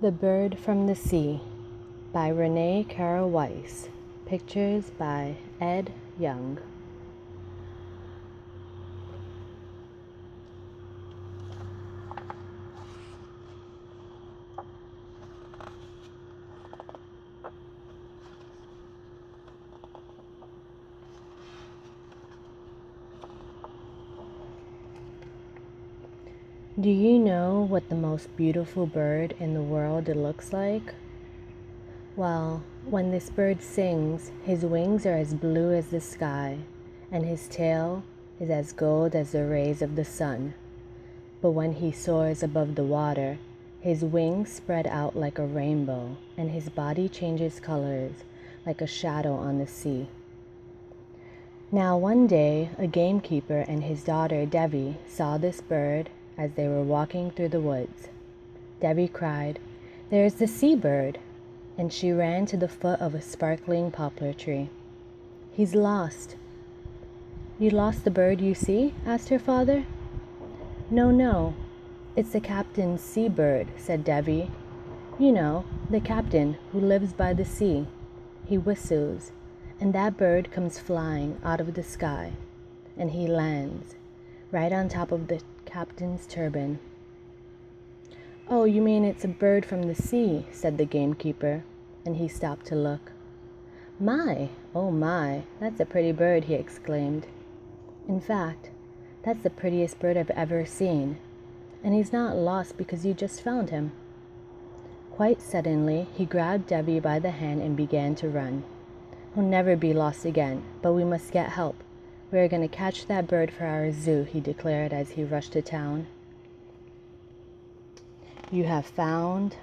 The Bird from the Sea by Renee, Karol, Weiss. Pictures by Ed Young. Do you know what the most beautiful bird in the world looks like? Well, when this bird sings, his wings are as blue as the sky, and his tail is as gold as the rays of the sun. But when he soars above the water, his wings spread out like a rainbow, and his body changes colors like a shadow on the sea. Now one day, a gamekeeper and his daughter Debbie saw this bird as they were walking through the woods. Debbie cried, "There's the seabird!" And she ran to the foot of a sparkling poplar tree. "He's lost." "You lost the bird you see?" asked her father. No, it's the captain's seabird," said Debbie. "You know, the captain who lives by the sea. He whistles, and that bird comes flying out of the sky, and he lands right on top of the captain's turban." "Oh, you mean it's a bird from the sea," said the gamekeeper, and he stopped to look. Oh my, that's a pretty bird," he exclaimed. "In fact, that's the prettiest bird I've ever seen, and he's not lost because you just found him." Quite suddenly, he grabbed Debbie by the hand and began to run. "He'll never be lost again, but we must get help. We are going to catch that bird for our zoo," he declared as he rushed to town. "You have found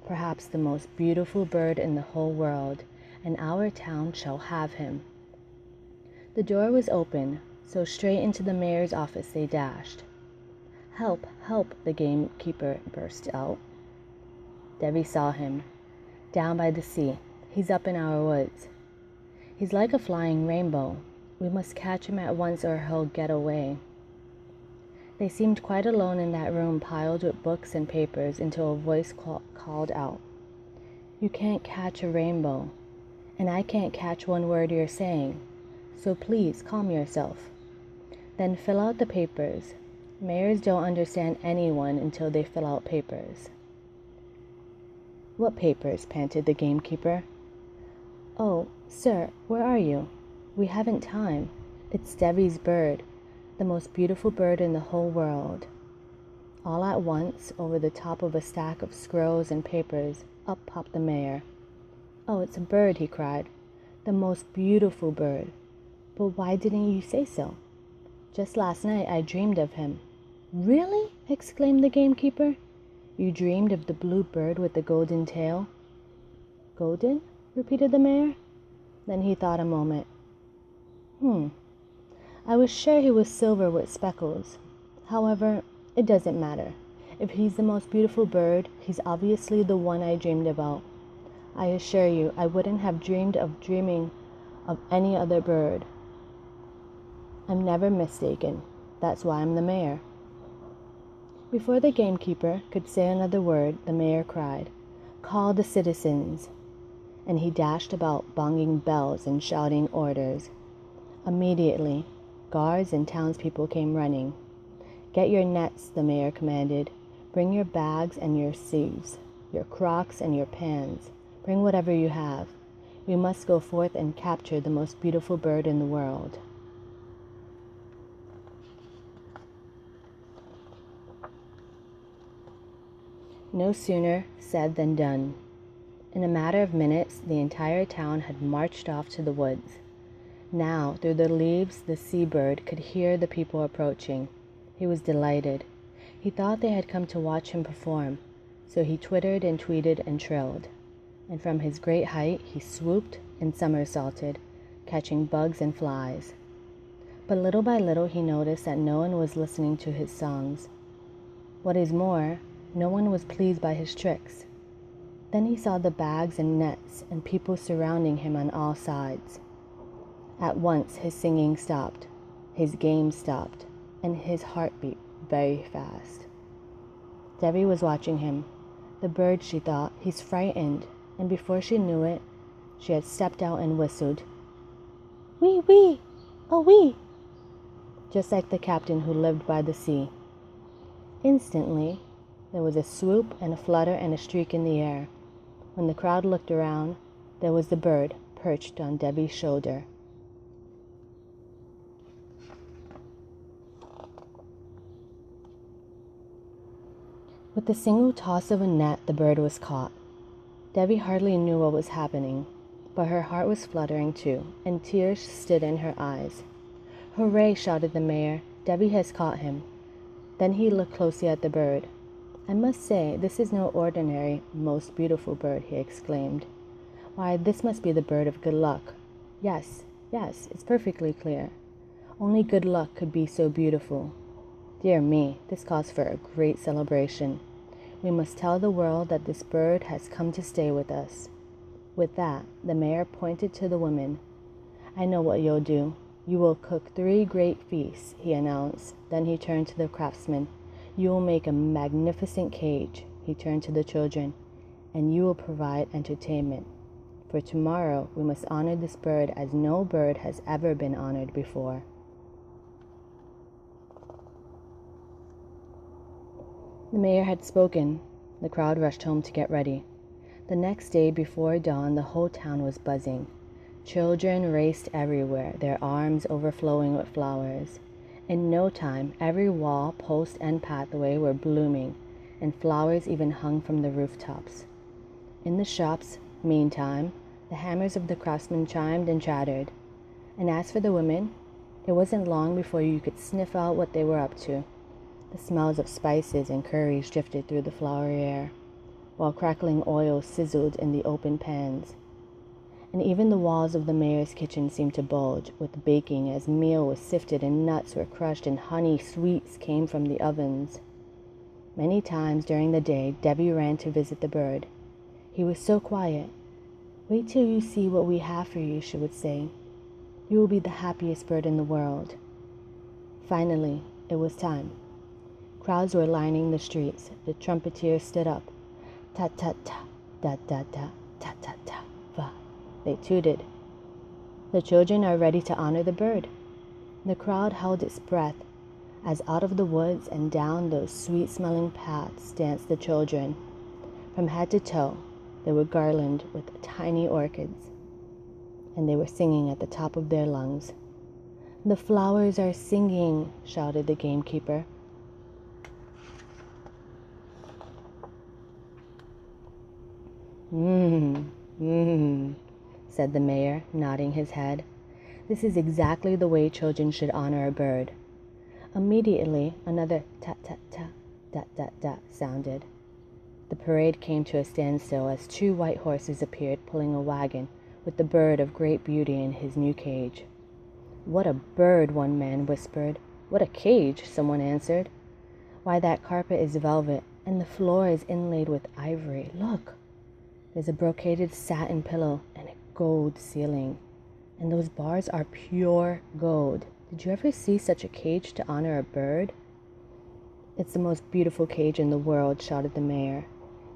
perhaps the most beautiful bird in the whole world, and our town shall have him." The door was open, so straight into the mayor's office they dashed. "Help, help," the gamekeeper burst out. Debbie saw him, down by the sea. "He's up in our woods. He's like a flying rainbow. We must catch him at once or he'll get away." They seemed quite alone in that room piled with books and papers until a voice called out, "You can't catch a rainbow, and I can't catch one word you're saying, so please calm yourself. Then fill out the papers. Mayors don't understand anyone until they fill out papers." "What papers?" panted the gamekeeper. "Oh, sir, where are you? We haven't time. It's Debbie's bird, the most beautiful bird in the whole world." All at once, over the top of a stack of scrolls and papers, up popped the mayor. "Oh, it's a bird," he cried. "The most beautiful bird. But why didn't you say so? Just last night I dreamed of him." "Really?" exclaimed the gamekeeper. "You dreamed of the blue bird with the golden tail?" "Golden?" repeated the mayor. Then he thought a moment. I was sure he was silver with speckles. However, it doesn't matter. If he's the most beautiful bird, he's obviously the one I dreamed about. I assure you, I wouldn't have dreamed of any other bird. I'm never mistaken. That's why I'm the mayor." Before the gamekeeper could say another word, the mayor cried, "Call the citizens!" And he dashed about, bonging bells and shouting orders. Immediately, guards and townspeople came running. "Get your nets," the mayor commanded. "Bring your bags and your sieves, your crocks and your pans. Bring whatever you have. We must go forth and capture the most beautiful bird in the world." No sooner said than done. In a matter of minutes, the entire town had marched off to the woods. Now, through the leaves, the seabird could hear the people approaching. He was delighted. He thought they had come to watch him perform, so he twittered and tweeted and trilled. And from his great height, he swooped and somersaulted, catching bugs and flies. But little by little, he noticed that no one was listening to his songs. What is more, no one was pleased by his tricks. Then he saw the bags and nets and people surrounding him on all sides. At once his singing stopped, his game stopped, and his heart beat very fast. Debbie was watching him. The bird, she thought, he's frightened, and before she knew it, she had stepped out and whistled, "Wee, wee, oh wee," just like the captain who lived by the sea. Instantly, there was a swoop and a flutter and a streak in the air. When the crowd looked around, there was the bird perched on Debbie's shoulder. With a single toss of a net, the bird was caught. Debbie hardly knew what was happening, but her heart was fluttering too, and tears stood in her eyes. "Hooray!" shouted the mayor. "Debbie has caught him." Then he looked closely at the bird. "I must say, this is no ordinary, most beautiful bird," he exclaimed. "Why, this must be the bird of good luck. Yes, it's perfectly clear. Only good luck could be so beautiful. Dear me, this calls for a great celebration. We must tell the world that this bird has come to stay with us." With that, the mayor pointed to the women. "I know what you'll do. You will cook 3 great feasts," he announced. Then he turned to the craftsmen. "You will make a magnificent cage," he turned to the children, "and you will provide entertainment. For tomorrow we must honor this bird as no bird has ever been honored before." The mayor had spoken. The crowd rushed home to get ready. The next day before dawn, the whole town was buzzing. Children raced everywhere, their arms overflowing with flowers. In no time, every wall, post, and pathway were blooming, and flowers even hung from the rooftops. In the shops, meantime, the hammers of the craftsmen chimed and chattered. And as for the women, it wasn't long before you could sniff out what they were up to. The smells of spices and curries drifted through the flowery air, while crackling oil sizzled in the open pans. And even the walls of the mayor's kitchen seemed to bulge with baking as meal was sifted and nuts were crushed and honey sweets came from the ovens. Many times during the day, Debbie ran to visit the bird. He was so quiet. "Wait till you see what we have for you," she would say. "You will be the happiest bird in the world." Finally, it was time. Crowds were lining the streets. The trumpeters stood up. Ta-ta-ta, da-da-da, ta-ta-ta, va. They tooted. "The children are ready to honor the bird." The crowd held its breath as out of the woods and down those sweet-smelling paths danced the children. From head to toe, they were garlanded with tiny orchids, and they were singing at the top of their lungs. "The flowers are singing," shouted the gamekeeper. Said the mayor, nodding his head. "This is exactly the way children should honor a bird." Immediately, another ta-ta-ta, da-da-da sounded. The parade came to a standstill as 2 white horses appeared pulling a wagon with the bird of great beauty in his new cage. "What a bird," one man whispered. "What a cage," someone answered. "Why, that carpet is velvet, and the floor is inlaid with ivory. Look! There's a brocaded satin pillow and a gold ceiling. And those bars are pure gold. Did you ever see such a cage to honor a bird?" "It's the most beautiful cage in the world," shouted the mayor.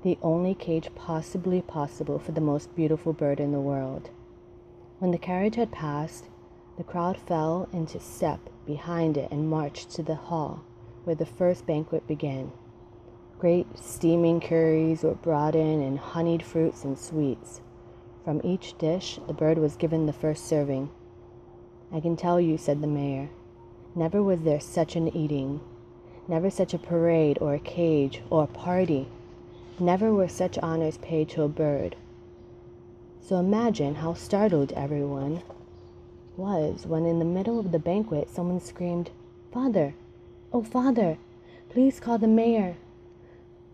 "The only cage possibly possible for the most beautiful bird in the world." When the carriage had passed, the crowd fell into step behind it and marched to the hall where the first banquet began. Great steaming curries were brought in and honeyed fruits and sweets. From each dish, the bird was given the first serving. "I can tell you," said the mayor, "never was there such an eating. Never such a parade or a cage or a party. Never were such honors paid to a bird." So imagine how startled everyone was when in the middle of the banquet someone screamed, "Father, oh father, please call the mayor.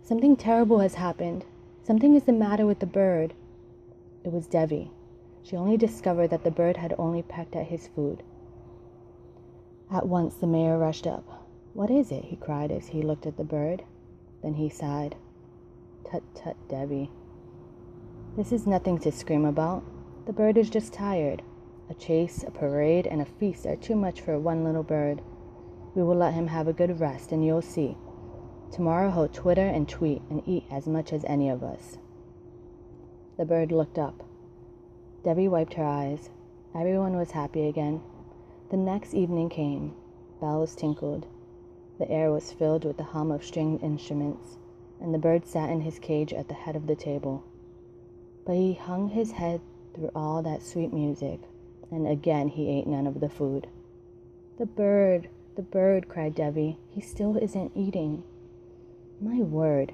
Something terrible has happened. Something is the matter with the bird." It was Debbie. She only discovered that the bird had only pecked at his food. At once the mayor rushed up. "What is it?" he cried as he looked at the bird. Then he sighed. "Tut, tut, Debbie. This is nothing to scream about. The bird is just tired. A chase, a parade, and a feast are too much for one little bird. We will let him have a good rest, and you'll see. Tomorrow he'll twitter and tweet and eat as much as any of us." The bird looked up. Debbie wiped her eyes. Everyone was happy again. The next evening came. Bells tinkled. The air was filled with the hum of stringed instruments, and the bird sat in his cage at the head of the table. But he hung his head through all that sweet music, and again he ate none of the food. The bird, cried Debbie. "He still isn't eating." "My word,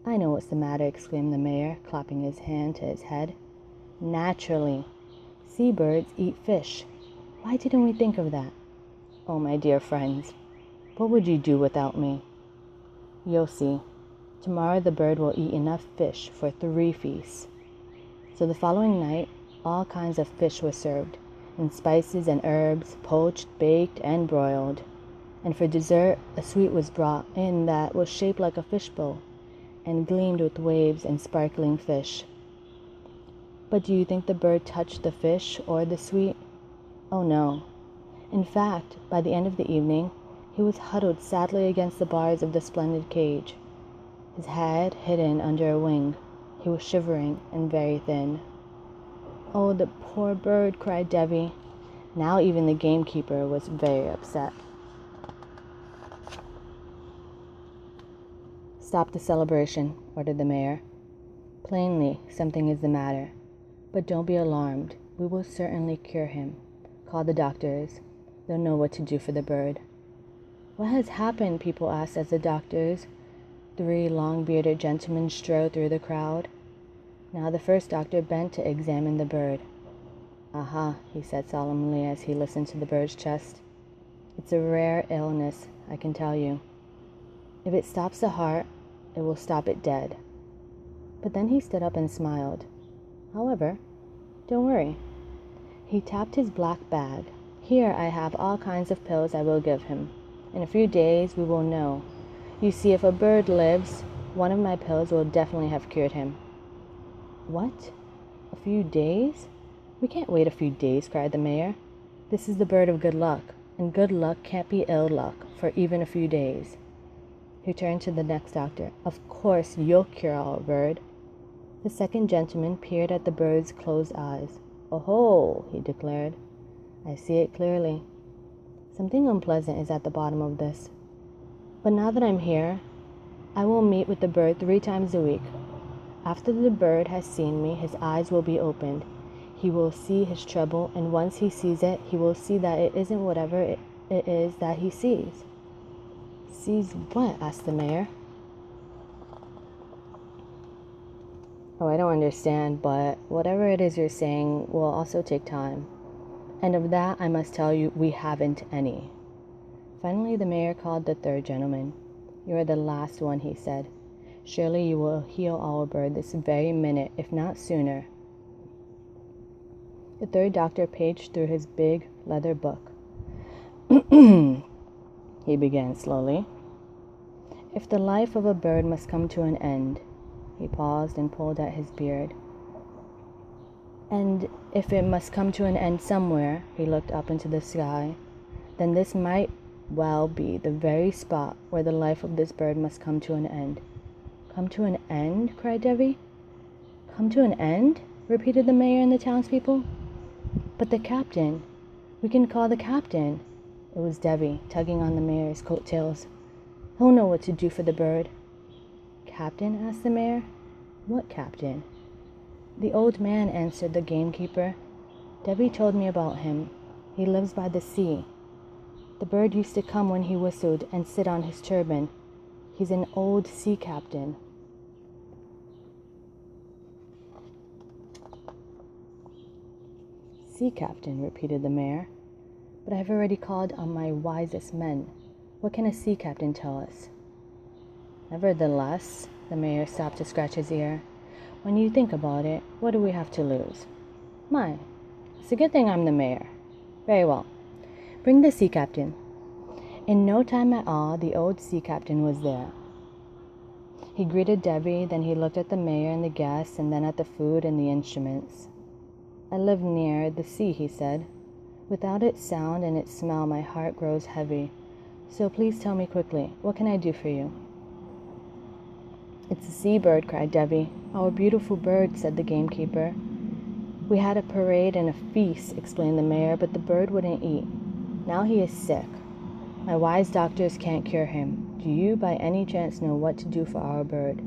I know what's the matter," exclaimed the mayor, clapping his hand to his head. "Naturally. Seabirds eat fish. Why didn't we think of that? Oh, my dear friends, what would you do without me? You'll see. Tomorrow the bird will eat enough fish for 3 feasts." So the following night, all kinds of fish were served, and spices and herbs, poached, baked, and broiled. And for dessert, a sweet was brought in that was shaped like a fishbowl, and gleamed with waves and sparkling fish. But do you think the bird touched the fish or the sweet? Oh no. In fact, by the end of the evening, he was huddled sadly against the bars of the splendid cage, his head hidden under a wing. He was shivering and very thin. "Oh, the poor bird," cried Debbie. Now even the gamekeeper was very upset. "Stop the celebration," ordered the mayor. "Plainly, something is the matter. But don't be alarmed. We will certainly cure him. Call the doctors. They'll know what to do for the bird." "What has happened?" people asked as the doctors, 3 long-bearded gentlemen, strode through the crowd. Now the first doctor bent to examine the bird. "Aha," he said solemnly as he listened to the bird's chest. "It's a rare illness, I can tell you. If it stops the heart, it will stop it dead." But then he stood up and smiled. "However, don't worry." He tapped his black bag. "Here I have all kinds of pills I will give him. In a few days we will know. You see, if a bird lives, one of my pills will definitely have cured him." "What? A few days? We can't wait a few days," cried the mayor. "This is the bird of good luck, and good luck can't be ill luck for even a few days." He turned to the next doctor. "Of course you'll cure our bird." The second gentleman peered at the bird's closed eyes. "Oh-ho," he declared. "I see it clearly. Something unpleasant is at the bottom of this. But now that I'm here, I will meet with the bird 3 times a week. After the bird has seen me, his eyes will be opened. He will see his trouble, and once he sees it, he will see that it isn't whatever it is that he sees." "Sees what?" asked the mayor. "Oh, I don't understand, but whatever it is you're saying will also take time. And of that, I must tell you, we haven't any." Finally, the mayor called the third gentleman. "You are the last one," he said. "Surely you will heal our bird this very minute, if not sooner." The third doctor paged through his big leather book. He began slowly. "If the life of a bird must come to an end," he paused and pulled at his beard. "And if it must come to an end somewhere," he looked up into the sky, "then this might well be the very spot where the life of this bird must come to an end." "Come to an end?" cried Debbie. "Come to an end?" repeated the mayor and the townspeople. "But the captain. We can call the captain." It was Debbie, tugging on the mayor's coattails. "He'll know what to do for the bird." "Captain?" asked the mayor. "What captain?" "The old man," answered the gamekeeper. "Debbie told me about him. He lives by the sea. The bird used to come when he whistled and sit on his turban. He's an old sea captain." "Sea captain," repeated the mayor. "But I've already called on my wisest men. What can a sea captain tell us?" "Nevertheless," the mayor stopped to scratch his ear, "when you think about it, what do we have to lose? My, it's a good thing I'm the mayor. Very well. Bring the sea captain." In no time at all, the old sea captain was there. He greeted Debbie, then he looked at the mayor and the guests, and then at the food and the instruments. "I live near the sea," he said. "Without its sound and its smell, my heart grows heavy. So please tell me quickly, what can I do for you?" "It's a seabird," cried Debbie. "Our beautiful bird," said the gamekeeper. "We had a parade and a feast," explained the mayor, "but the bird wouldn't eat. Now he is sick. My wise doctors can't cure him. Do you by any chance know what to do for our bird?"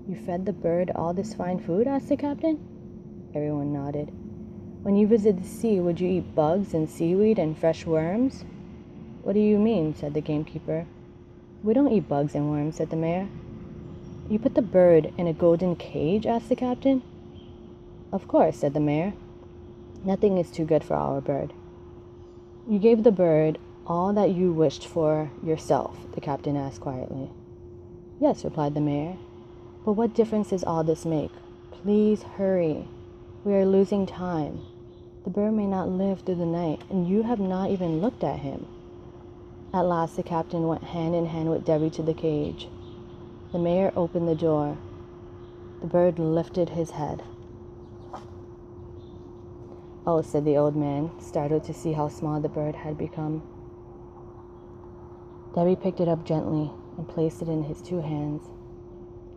"You fed the bird all this fine food?" asked the captain. Everyone nodded. "When you visit the sea, would you eat bugs and seaweed and fresh worms?" "What do you mean?" said the gamekeeper. "We don't eat bugs and worms," said the mayor. "You put the bird in a golden cage?" asked the captain. "Of course," said the mayor. "Nothing is too good for our bird." "You gave the bird all that you wished for yourself?" the captain asked quietly. "Yes," replied the mayor. "But what difference does all this make? Please hurry. We are losing time. The bird may not live through the night, and you have not even looked at him." At last the captain went hand in hand with Debbie to the cage. The mayor opened the door. The bird lifted his head. "Oh," said the old man, startled to see how small the bird had become. Debbie picked it up gently and placed it in his two hands.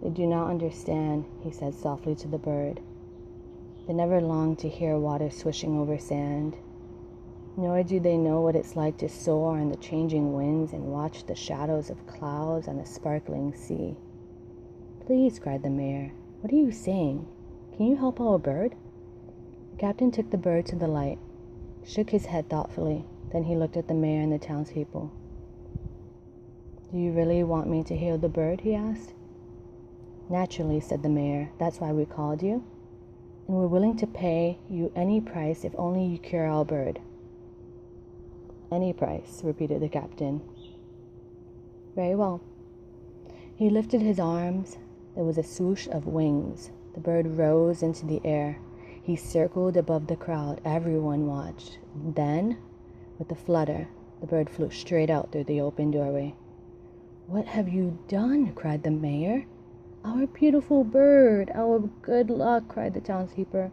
"They do not understand," he said softly to the bird. "They never long to hear water swishing over sand, nor do they know what it's like to soar on the changing winds and watch the shadows of clouds on a sparkling sea." "Please," cried the mayor, "what are you saying? Can you help our bird?" The captain took the bird to the light, shook his head thoughtfully. Then he looked at the mayor and the townspeople. "Do you really want me to heal the bird?" he asked. "Naturally," said the mayor. "That's why we called you. And we're willing to pay you any price if only you cure our bird." "Any price," repeated the captain. "Very well." He lifted his arms. There was a swoosh of wings. The bird rose into the air. He circled above the crowd. Everyone watched. Then, with a flutter, the bird flew straight out through the open doorway. "What have you done?" cried the mayor. "Our beautiful bird! Our good luck!" cried the townspeople.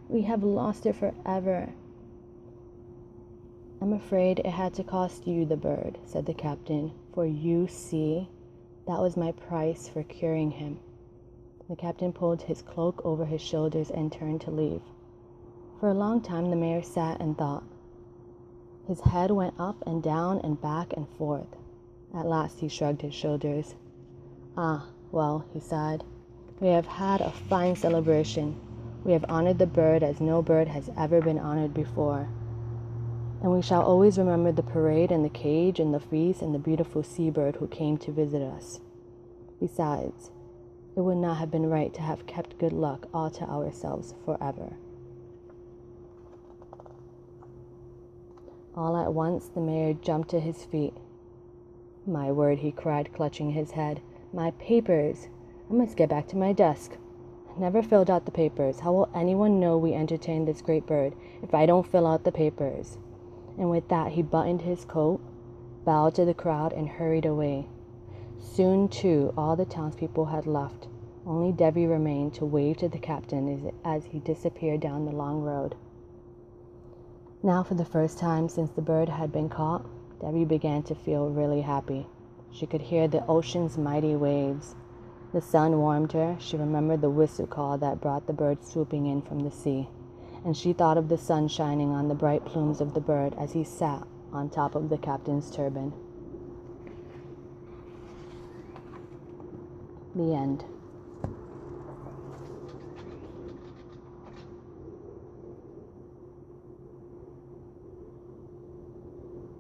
"We have lost it forever." "I'm afraid it had to cost you the bird," said the captain, "for you see, that was my price for curing him." The captain pulled his cloak over his shoulders and turned to leave. For a long time the mayor sat and thought. His head went up and down and back and forth. At last he shrugged his shoulders. "Ah, well," he sighed, "we have had a fine celebration. We have honored the bird as no bird has ever been honored before. And we shall always remember the parade and the cage and the feast and the beautiful seabird who came to visit us. Besides, it would not have been right to have kept good luck all to ourselves forever." All at once the mayor jumped to his feet. "My word," he cried, clutching his head. "My papers! I must get back to my desk. I never filled out the papers. How will anyone know we entertained this great bird if I don't fill out the papers?" And with that he buttoned his coat, bowed to the crowd, and hurried away. Soon, too, all the townspeople had left. Only Debbie remained to wave to the captain as he disappeared down the long road. Now, for the first time since the bird had been caught, Debbie began to feel really happy. She could hear the ocean's mighty waves. The sun warmed her. She remembered the whistle call that brought the bird swooping in from the sea. And she thought of the sun shining on the bright plumes of the bird as he sat on top of the captain's turban. The end.